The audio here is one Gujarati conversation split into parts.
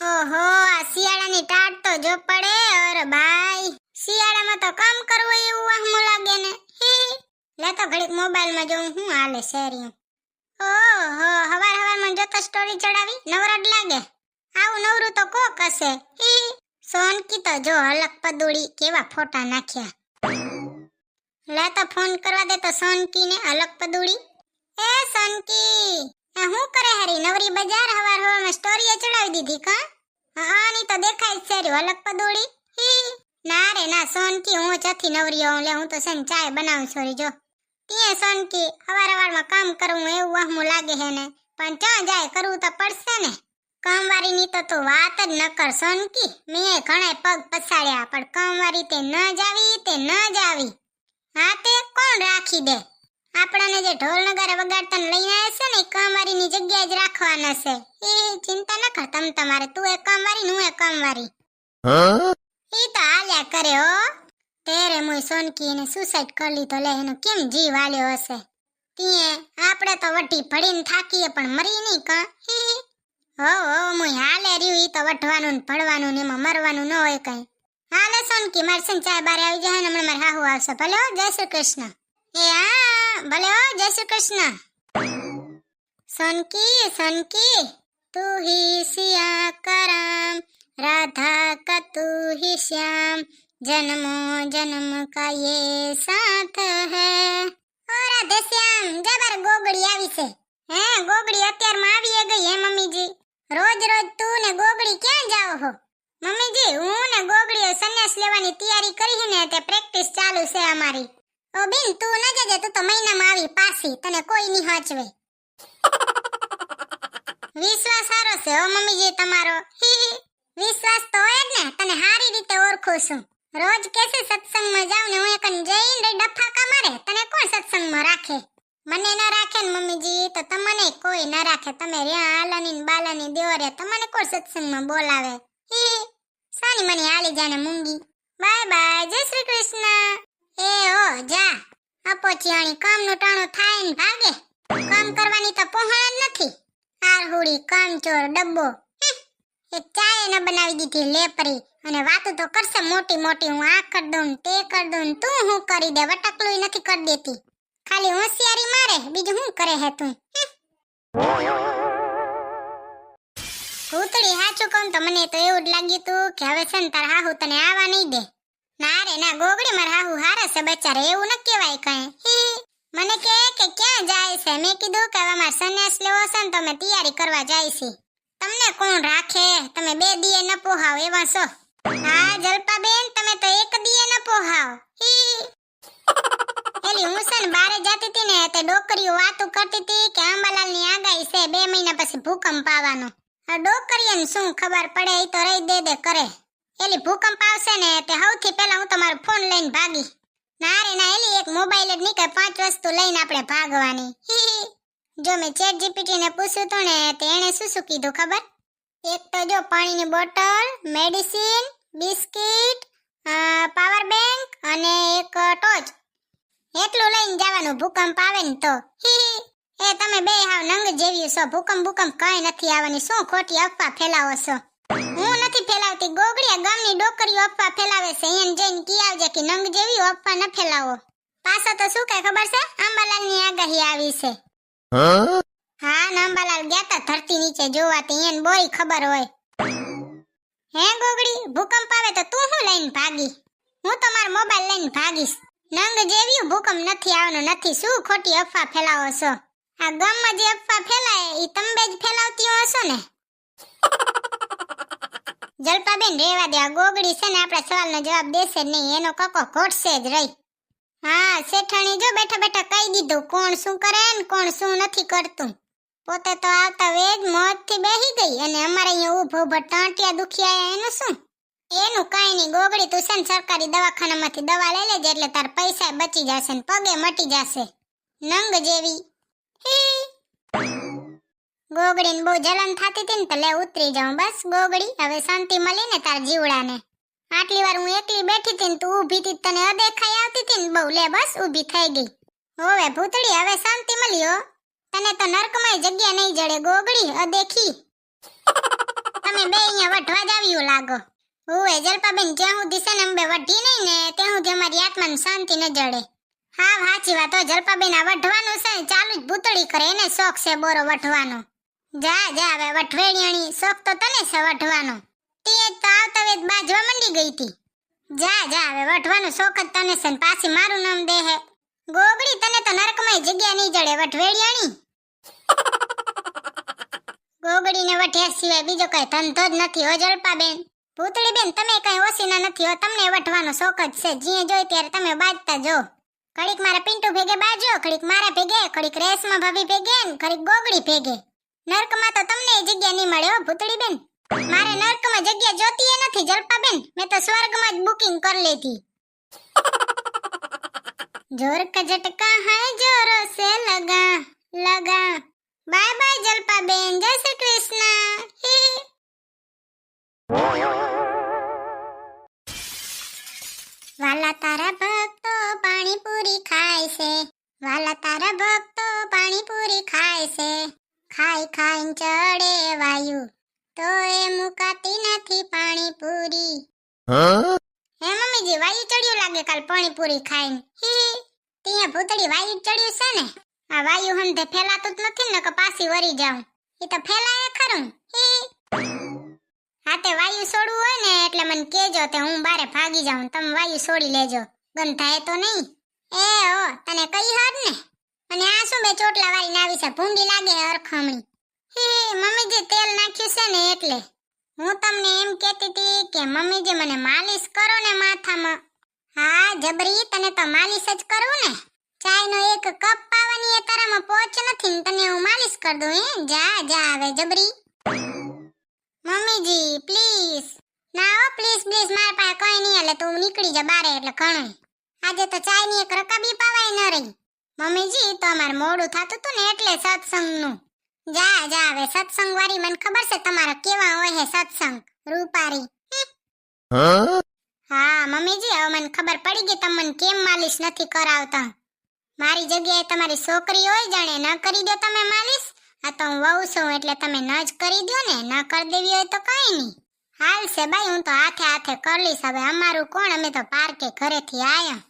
ઓહો, આ શિયાળાની ટાટ તો જો પડે. અરે ભાઈ, શિયાળામાં તો કામ કરવું એવું વહમું લાગે ને. લે તો ઘડીક મોબાઈલમાં જોઉં હું હાલે શેરીયું. ઓહો, હવારમાં જો તો સ્ટોરી ચડાવી, નવરાડ લાગે. આવું નવરું તો કોક હશે. સોનકી તો જો હલક પદુડી કેવા ફોટા નાખ્યા. લે તો ફોન કરવા દે તો સોનકીને. હલક પદુડી, એ સોનકી, હું કરે હારી નવરી બજાર? હવારમાં સ્ટોરીએ ચડાવી દીધી કા? હા ની તો દેખાય છે રી હલક પદુડી. ના રે ના સોનકી, હું ચથી નવરી હોઉં. લે હું તો સેન ચાય બનાવું છોરી જો. તીએ સોનકી, હવારમાં કામ કરવું એવું વહમું લાગે હે ને, પણ ક્યાં જાય, કરવું તો પડશે ને. કામવારી ની તો તું વાત જ ન કર સોનકી. મેં ઘણા પગ પછાડ્યા, પણ કામવારી તે ન જાવી. હા તે કોણ રાખી દે? આપણને જે ઢોલ નગારા વગાડતા લઈને આવે છે ને, કામવારીની જગ્યાએ જ રાખવાના છે. એ ચિંતા ન કર તમારે. તું એ કામવારી, હું એ કામવારી. ઈ તો હાલ્યા કરે હો. તેરે મુય સોનકી એને સુસાઇડ કરી લીધો. લે એનો કેમ જીવ આલ્યો હશે. તીએ આપણે તો વટી ભડીને થાકીએ પણ મરી નહીં કા. હો મુય હાલે રહ્યું. ઈ તો વઢવાનું ને ભડવાનું ને એમાં મરવાનું ન હોય કઈ. હાલે સોનકી, મારી સંગ ચાય બારે આવી જાય ને, હમણાં મારે હાહુ આવશે. ભલે હો, જય શ્રી કૃષ્ણ. એ હા ભલે હો, જય શ્રી કૃષ્ણ. સોનકી તું ही सिया कराम, राधा का तू ही श्याम, जन्मो जन्म का ये साथ है. ઓ રાધે શ્યામ, જબર ગોગડી આવી છે. હે ગોગડી અત્યારમાં આવી ગઈ હે મમ્મીજી? રોજ તું ને ગોગડી ક્યાં જાઓ હો? મમ્મીજી, હું ને ગોગડીએ સંન્યાસ લેવાની તૈયારી કરી ને, તે પ્રેક્ટિસ ચાલુ છે અમારી. ઓ બેન, તું ન જજે, તું તો મહિનામાં આવી પાછી, તને કોઈ નહીં હાચવે. વિશ્વાસ સારો છે હો મમ્મીજી તમારો. વિશ્વાસ તો હોય જ ને, તને સારી રીતે ઓળખું છું. રોજ કેસે સત્સંગમાં જાઉં ને, હું એકન જઈને ડફાકા મારે, તને કોણ સત્સંગમાં રાખે? મને ન રાખે ને મમ્મીજી, તો તમને કોઈ ન રાખે. તમે રહ્યા આલાની ને બાલાની દેવરે, તમને કોણ સત્સંગમાં બોલાવે? સાની મને હાલી જાને મૂંગી. બાય બાય, જય શ્રી કૃષ્ણ. એ ઓ જા, અપોચિયાણી કામનું ટાણું થાય ને ભાગે. કામ કરવાની તો પહોંચ જ નથી. આરહુડી કામચોર ડબ્બો. એક ચાય ન બનાવી દીધી લેપરી, અને વાતો તો કરશે મોટી મોટી. હું આ કર દઉં તે કર દઉં, તું હું કરી દે? વટકલું નથી કરી દેતી, ખાલી હોશિયારી મારે, બીજું શું કરે હે તું? ભૂતડી, હાચું કહું તો મને તો એવું જ લાગ્યું તું કે હવે છે ને તાર હાહુ તને આવા નહીં દે. ના રે ના ગોગડી, માર હાહુ હારે છે બચારે, એવું ન કહેવાય કઈ. મને કે ક્યાં જાય છે? મેં કીધું કે હવે મારે સંન્યાસ લેવો છે ને, તો અમે તૈયારી કરવા જાય છે. તમને કોણ રાખે? તમે 2 દીએ ન પોહાવ એવા છો. હા જલપાબેન, તમે તો 1 દીએ ન પોહાવ. એલી હું છે ને બારે જતી હતી ને, તે ડોકરીઓ વાતું કરતી હતી કે અંબાલાલની આગાહી છે 2 મહિના પછી ભૂકંપ આવવાનો. આ ડોકરીઓને શું ખબર પડે? એ તો રહી દે કરે. એલી ભૂકંપ આવશે ને, તે સૌથી પહેલા હું તમારો ફોન લઈને ભાગી. ના રે ના એલી, એક મોબાઈલ જ નીકળે, 5 વસ્તુ લઈને આપણે ભાગવાની. જો મેં ચેટ જીપીટી ને પૂછ્યું તો ને, તે એને શું કીધું ખબર? એક તો જો પાણીની bottle, medicine, biscuit, power bank અને એક ટોર્ચ, એટલું લઈને જવાનું ભૂકંપ આવે ને તો. એ તમે બે હાવ નંગ જેવી છો. ભૂકંપ કઈ નથી આવવાની. શું ખોટી અફવા ફેલાવો છો? હું નથી ફેલાવતી ગોગડી, આ ગામની ડોકરીઓ અફવા ફેલાવે છે. એને જઈને કી આવજે કે નંગ જેવી અફવા ન ફેલાવો. પાછા તો શું કઈ ખબર છે? અંબાલાલની આગાહી આવી છે. હા અંબાલાલ ગયા તા ધરતી નીચે જોવા, તે એને બોરી ખબર હોય. હે ગોગડી, ભૂકંપ આવે તો તું શું લઈને ભાગી? હું તો મારો મોબાઈલ લઈને ભાગીશ. નંગ જેવી ભૂકંપ નથી આવવાનો નથી. શું ખોટી અફવા ફેલાવો છો? આ ગામમાં જે અફવા ફેલાય ઈ તમે જ ફેલાવતી હશો ને. જલપાબેન રેવા દે, આ ગોગડી છે ને આપણા સવાલનો જવાબ દેશે જ નહીં. એનો કકો ઘોટશે જ રહી. હા શેઠાણી જો બેઠા બેઠા કહી દીધું કોણ શું કરે ને કોણ શું નથી કરતું. પોતે તો આવતા વેજ મોજથી બેહી ગઈ, અને અમારે અહીંયા ઊભો ઊભો ટાંટિયા દુખિયા એનું શું? એનું કાંઈ નહીં ગોગડી, તું છે ને સરકારી દવાખાનામાંથી દવા લઈ લેજે, એટલે તાર પૈસા બચી જશે ને પગે મટી જશે. નંગ જેવી. ગોગડીને બહુ જલન થતી હતી ને, તો લે ઉતરી જાઉં બસ ગોગડી, હવે શાંતિ મળી ને તાર જીવડાને. આટલી વાર હું એકલી બેઠી હતી ને તું ઊભી હતી, તને અદેખાઈ આવતી હતી ને બહુ. લે બસ ઊભી થઈ ગઈ. હોવે ભૂતડી, હવે શાંતિ મળી હો. તને તો નરકમાં જગ્યા નહીં જડે ગોગડી, અદેખી. તમે બે અહીંયા વઢવા જ આવ્યું લાગો. ઓએ જલપાબેન, જ્યાં સુધી છે ને અંબે વઢી નહીં ને ત્યાં સુધી અમારી આત્માને શાંતિ ન જડે. હા સાચી વાત. તો જલપાબેન આ વઢવાનું છે ને ચાલુ જ ભૂતળી કરે, એને શોખ છે બોરો વઢવાનો. જા જા હવે વઢવેણિયાણી, શોખ તો તને છે વઢવાનો. તે તો આવતા વેત બાજવા મંડી ગઈ તી. જા જા હવે વઢવાનો શોખ જ તને છે ને પાછી મારું નામ દે હે. ગોગડી, તને તો નરકમાં જગ્યા નહીં જડે વઢવેણિયાણી. ગોગડીને વઢ્યા સિવાય બીજો કઈ ધંધો જ નથી હો જલપાબેન. ભૂતળી બેન, તમે કઈ ઓસીના નથી હો, તમને વઢવાનો શોખ જ છે. જીએ જોઈ ત્યારે તમે બાજતા જો. ઘડીક મારા પિન્ટુ ભેગે બાજો, ઘડીક મારા ભેગે, ઘડીક રેશમા ભાભી ભેગે ને ઘડીક ગોગડી ભેગે. નર્કમાં તો તમને જગ્યા નહીં મળે હો ભૂતળી બેન. મારે નર્કમાં જગ્યા જોતી નથી જલપાબેન, મેં તો સ્વર્ગમાં જ બુકિંગ કરી લીધી. જોર કા ઝટકા હૈ જોરો સે લગા લગા. બાય બાય જલપાબેન, જય શ્રી કૃષ્ણ. વાલા તારા ભક્તો પાણીપુરી ખાય છે, વાલા તારા ભક્તો પાણીપુરી ખાય છે. ખાઈ ખાઈને ચડે વાયુ તો એ મુકાતી નથી પાણીપુરી. હે મમ્મીજી, વાયુ ચડ્યું લાગે કાલ પાણીપુરી ખાઈને. ત્યાં ભૂતળી વાયુ ચડ્યું છે ને. આ વાયુ હંધે ફેલાતું જ નથી ને કે પાછી વરી જાઉં. એ તો ફેલાય ખરું. હાતે વાયુ છોડવું હોય ને એટલે મને કેજો, તે હું બારે ભાગી જાઉં, તમે વાયુ છોડી લેજો. ગંધાય તો નહીં. એ ઓ તને કહી હર ને. અને આ શું બે ચોટલા વાળી નાવી છે, ભૂંડી લાગે અરખમણી. મમ્મીજી તેલ નાખ્યું છે ને એટલે. હું તમને એમ કહેતી હતી કે મમ્મીજી મને માલિશ કરો ને માથામાં. હા જબરી, તને તો માલિશ જ કરું ને. ચાયનો એક કપ પાવાની એ તારામાં પહોંચ નથી ને તને હું માલિશ કર દઉં. જા જા હવે જબરી. મમ્મીજી પ્લીઝ. ના હો પ્લીઝ પ્લીઝ, મારા પાસે કઈ નહીં, એટલે તું નીકળી જા બારે એટલે ઘણું. આજે તો ચાયની એક રકાબી પાવાય ન રહી. મમ્મીજી તો અમારે મોડું થતું હતું ને એટલે સત્સંગનું. જા જા હવે સત્સંગ વાળી મને ખબર છે તમારા કેવા હોય હે સત્સંગ રૂપારી. હા મમ્મીજી, હવે મને ખબર પડી ગઈ તમે મને કેમ માલિશ નથી કરાવતા. મારી જગ્યાએ તમારી છોકરી હોય જાણે ન કરી દો તમે માલિશ. આ તો હું વહુ છું એટલે તમે ન જ કરી દો ને, ન કરી દેવી હોય તો કઈ નહીં. હાલ છે બાઈ, હું તો હાથે હાથે કરી લઈશ. હવે અમારું કોણ, અમે તો પાર્કે ઘરેથી આયા.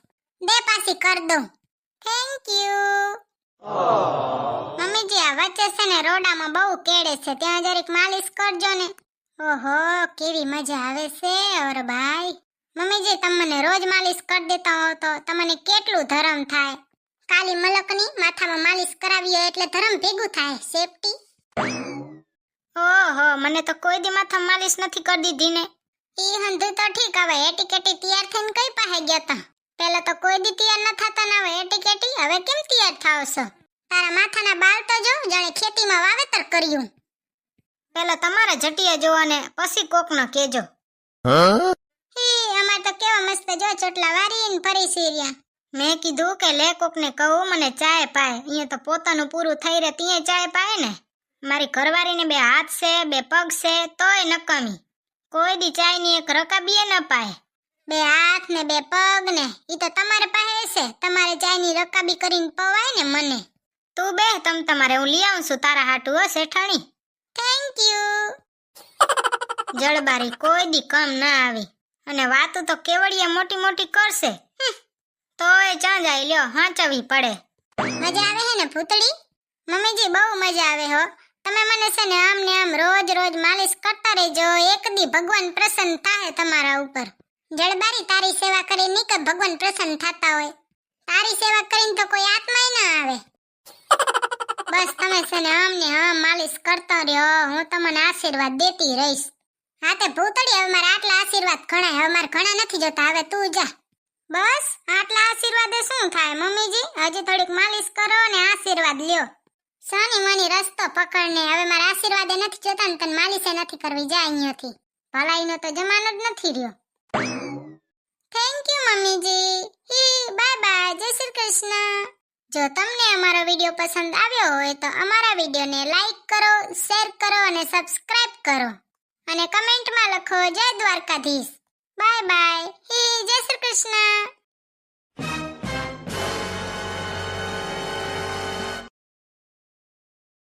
દે પાછી કર દઉં. Thank you. મમ્મીજી આ વચ્ચે છે ને રોડામાં બહુ કેડે છે, ત્યાં જરીક માલિશ કરજો ને. ઓહો કેવી મજા આવે છે ઓર ભાઈ. મમ્મીજી તમે મને રોજ માલિશ કરી દેતા હો તો તમને કેટલું ધરમ થાય. કાલી મલકની માથામાં માલિશ કરાવી હોય એટલે ધરમ ભેગું થાય. સેફટી. ઓહો મને તો કોઈ દી માથા માલિશ નથી કરી દીધી ને. ઈ હંધુ તો ઠીક, હવે એટીકેટી તૈયાર થઈને કઈ પાસે ગયા તા. પેલા તો કોઈ દી તૈયાર ન થતા ને હવે એટીકેટી, હવે કેમ તૈયાર થાવ છો? તારા માથાના બાલ તો જો જાણે ખેતીમાં વાવેતર કર્યું. પેલા તમારા જટિયા જોવો ને પછી કોકનો કેજો. અમાર તો કેવા મસ્ત જો ચોટલા વારીને ફરી સીર્યા. મેં કીધું કે લે કોકને કહું મને ચાય પાય. અહીંયા તો પોતાનું પૂરું થઈ રહે ત્યાં ચાય પાય ને. મારી ઘરવાળીને બે હાથ છે બે પગ છે તોય નકમી. કોઈ દી ચાયની એક રકાબીએ ન પાય. બે હાથ ને બે પગ ને ઈ તો તમારે પાસે છે, તમારે ચાયની રકાબી કરીને પવાય ને મને. તું બે તમ તમારે હું લઈ આવું છું તારા હાટુ હો શેઠાણી. Thank you. જળબારી કોઈ દી કમ ના આવી અને વાતું તો કેવડિયા મોટી મોટી કરશે. તોય ચાં જાય લ્યો હાંચવી પડે. મજા આવે હે ને ભૂતળી? મમ્મીજી બહુ મજા આવે હો. તમે મને છે ને આમ ને આમ રોજ રોજ માલિશ કરતા રહેજો, એક દી ભગવાન પ્રસન્ન થાય તમારા ઉપર. જળબારી તારી સેવા કરીને ની કે ભગવાન પ્રસન્ન થતા હોય. તારી સેવા કરીને તો કોઈ આત્માય ના આવે. બસ તમે છે ને આમ ને આમ માલિશ કરતા રહ્યો, હું તમને આશીર્વાદ દેતી રહીશ. હા તે ભૂતળી હવે મારા આટલા આશીર્વાદ ઘણા, હવે મારે ઘણા નથી જોતા, હવે તું જા. બસ આટલા આશીર્વાદે શું થાય મમ્મીજી? હજી થોડીક માલિશ કરો ને આશીર્વાદ લ્યો. સાની માની રસ્તો પકડને, હવે મારા આશીર્વાદે નથી જોતા ને તને માલિશે નથી કરવી. જા અહીંયાથી, ભલાઈનો તો જમાનો જ નથી રહ્યો. થેન્ક યુ મમ્મીજી. બાય બાય, જય શ્રી કૃષ્ણ. જો તમને અમારો વિડિયો પસંદ આવ્યો હોય તો અમારા વિડિયોને લાઈક કરો, શેર કરો અને સબસ્ક્રાઇબ કરો અને કમેન્ટમાં લખો જય દ્વારકાધીશ. Bye bye. જય શ્રી કૃષ્ણ.